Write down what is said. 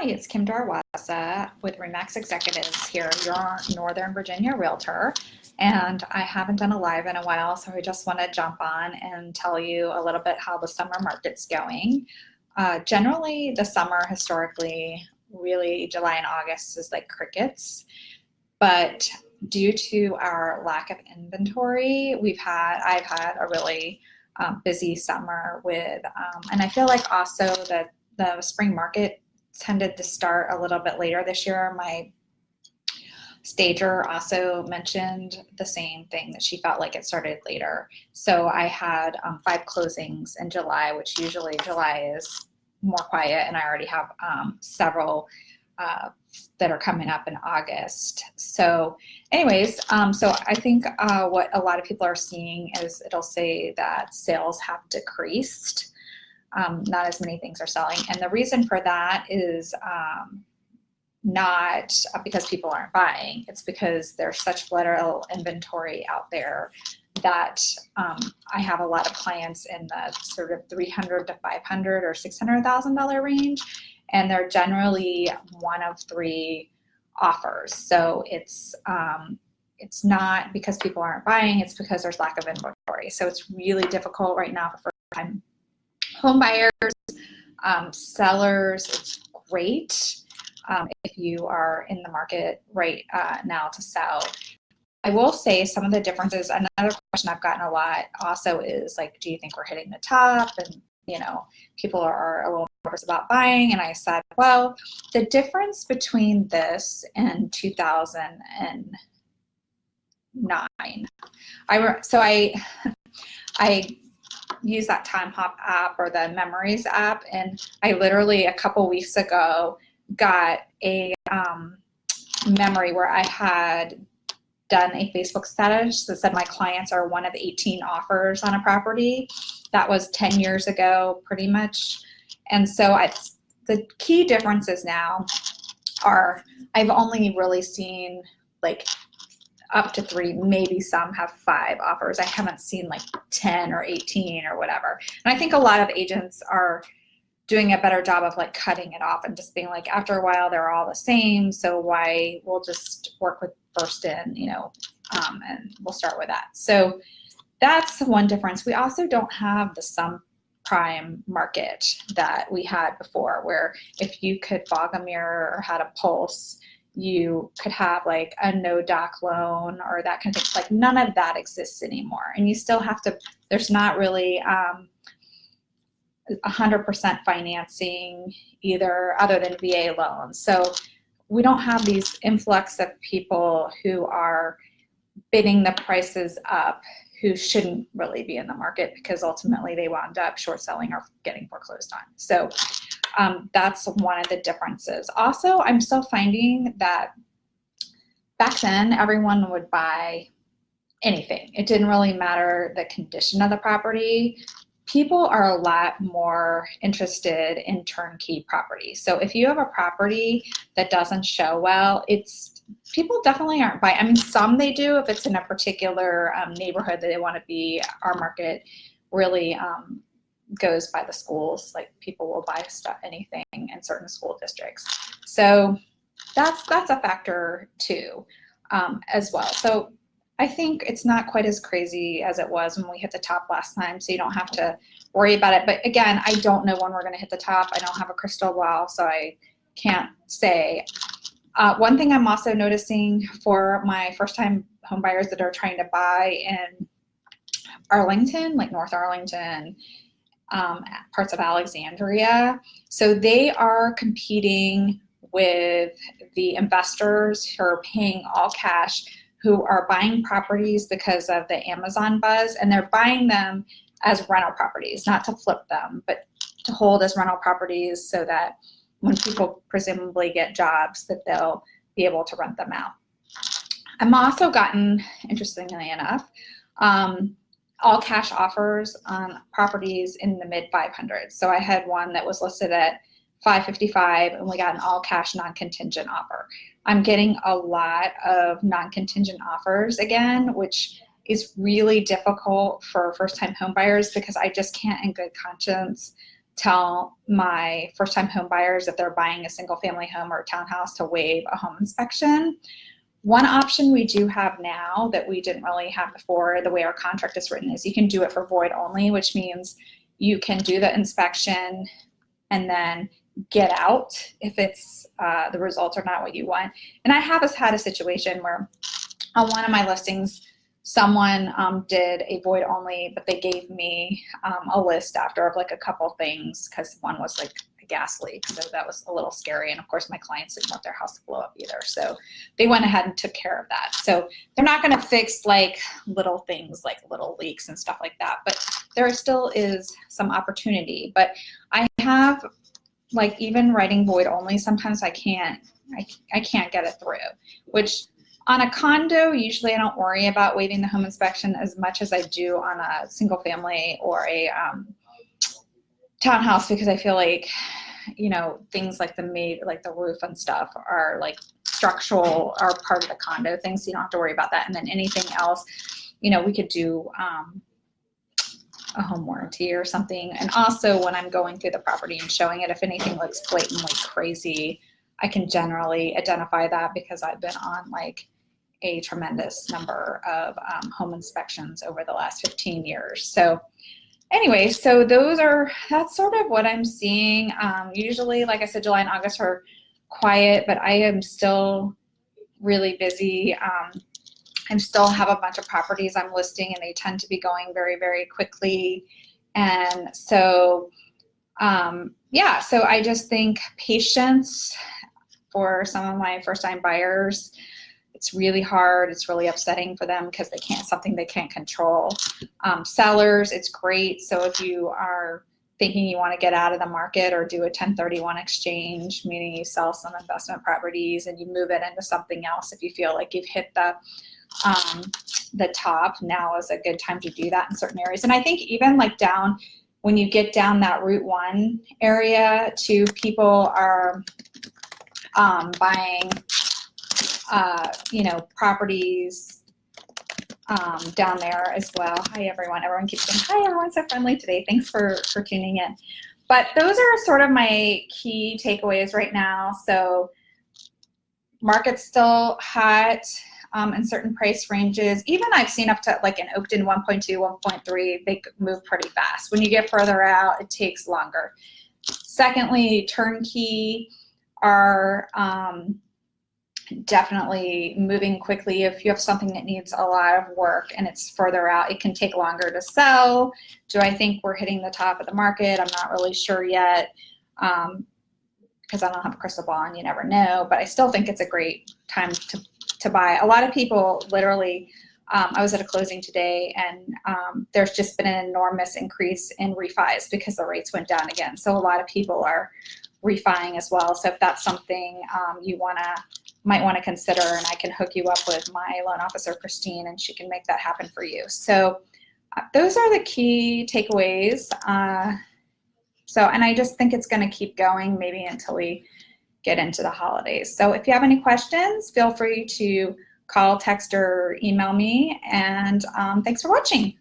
Hi, it's Kim Darwaza with Remax Executives here, your Northern Virginia realtor. And I haven't done a live in a while, so I just want to jump on and tell you a little bit how the summer market's going. Generally, the summer historically, really July and August is like crickets. But due to our lack of inventory, I've had a really busy summer with, and I feel like also that the spring market tended to start a little bit later this year. My stager also mentioned the same thing, that she felt like it started later. So I had 5 closings in July, which usually July is more quiet, and I already have several that are coming up in August. So anyways, so I think what a lot of people are seeing is it'll say that sales have decreased. Not as many things are selling. And the reason for that is not because people aren't buying. It's because there's such little inventory out there that I have a lot of clients in the sort of $300,000 to $500,000 or $600,000 range, and they're generally one of 3 offers. So it's not because people aren't buying, it's because there's lack of inventory. So it's really difficult right now for first-time home buyers. Sellers, it's great if you are in the market right now to sell. I will say some of the differences. Another question I've gotten a lot also is like, do you think we're hitting the top? And people are a little nervous about buying. And I said, well, the difference between this and 2009, I use that Time Hop app or the Memories app, and I literally a couple weeks ago got a memory where I had done a Facebook status that said my clients are one of 18 offers on a property. That was 10 years ago, pretty much. And so the key differences now are I've only really seen like up to 3, maybe some have 5 offers. I haven't seen like 10 or 18 or whatever. And I think a lot of agents are doing a better job of like cutting it off and just being like, after a while, they're all the same. So why we'll just work with first in, and we'll start with that. So that's one difference. We also don't have the subprime market that we had before, where if you could fog a mirror or had a pulse, you could have like a no doc loan or that kind of thing. Like none of that exists anymore. And you still have to, there's not really 100% financing either, other than VA loans. So we don't have these influx of people who are bidding the prices up who shouldn't really be in the market, because ultimately they wound up short selling or getting foreclosed on. So that's one of the differences. Also, I'm still finding that back then everyone would buy anything. It didn't really matter the condition of the property. People are a lot more interested in turnkey properties. So if you have a property that doesn't show well, people definitely aren't buying. I mean, some they do if it's in a particular neighborhood that they want to be. Our market really goes by the schools. Like people will buy anything in certain school districts. So that's a factor too, as well. So I think it's not quite as crazy as it was when we hit the top last time, so you don't have to worry about it. But again, I don't know when we're going to hit the top. I don't have a crystal ball, so I can't say. One thing I'm also noticing for my first-time home buyers that are trying to buy in Arlington, like North Arlington, parts of Alexandria, so they are competing with the investors who are paying all cash, who are buying properties because of the Amazon buzz, and they're buying them as rental properties, not to flip them, but to hold as rental properties so that when people presumably get jobs that they'll be able to rent them out. I'm also gotten, interestingly enough, all cash offers on properties in the mid 500s. So I had one that was listed at $555 and we got an all cash non-contingent offer. I'm getting a lot of non-contingent offers again, which is really difficult for first-time home buyers, because I just can't in good conscience tell my first-time home buyers if they're buying a single-family home or a townhouse to waive a home inspection. One option we do have now that we didn't really have before, the way our contract is written, is you can do it for void only, which means you can do the inspection and then get out if it's the results are not what you want. And I have had a situation where on one of my listings, someone did a void only, but they gave me a list after of like a couple things, because one was like a gas leak, so that was a little scary. And of course my clients didn't want their house to blow up either, so they went ahead and took care of that. So they're not going to fix like little things like little leaks and stuff like that, but there still is some opportunity. But I have, like, even writing void only, sometimes I can't get it through, which on a condo, usually I don't worry about waiving the home inspection as much as I do on a single family or a townhouse, because I feel like, you know, things like the roof and stuff are like structural, are part of the condo thing, so you don't have to worry about that. And then anything else, you know, we could do a home warranty or something. And also when I'm going through the property and showing it, if anything looks blatantly crazy, I can generally identify that because I've been on like a tremendous number of home inspections over the last 15 years. So anyway, so that's sort of what I'm seeing. Usually, like I said, July and August are quiet, but I am still really busy. I still have a bunch of properties I'm listing, and they tend to be going very, very quickly. And so, yeah, so I just think patience for some of my first-time buyers. It's really hard. It's really upsetting for them because something they can't control. Sellers, it's great. So if you are thinking you want to get out of the market or do a 1031 exchange, meaning you sell some investment properties and you move it into something else, if you feel like you've hit the top, now is a good time to do that in certain areas. And I think even like when you get down that Route 1 area too, people are buying you know, properties down there as well. Hi everyone. Everyone keeps saying, hi, everyone's so friendly today. Thanks for tuning in. But those are sort of my key takeaways right now. So market's still hot in certain price ranges. Even I've seen up to like in Oakton 1.2, 1.3, they move pretty fast. When you get further out, it takes longer. Secondly, turnkey are definitely moving quickly. If you have something that needs a lot of work and it's further out, it can take longer to sell. Do I think we're hitting the top of the market? I'm not really sure yet because I don't have a crystal ball and you never know, but I still think it's a great time to buy. A lot of people literally, I was at a closing today, and there's just been an enormous increase in refis because the rates went down again. So a lot of people are refining as well. So if that's something you might want to consider, and I can hook you up with my loan officer, Christine, and she can make that happen for you. So those are the key takeaways. And I just think it's going to keep going maybe until we get into the holidays. So if you have any questions, feel free to call, text, or email me. And thanks for watching.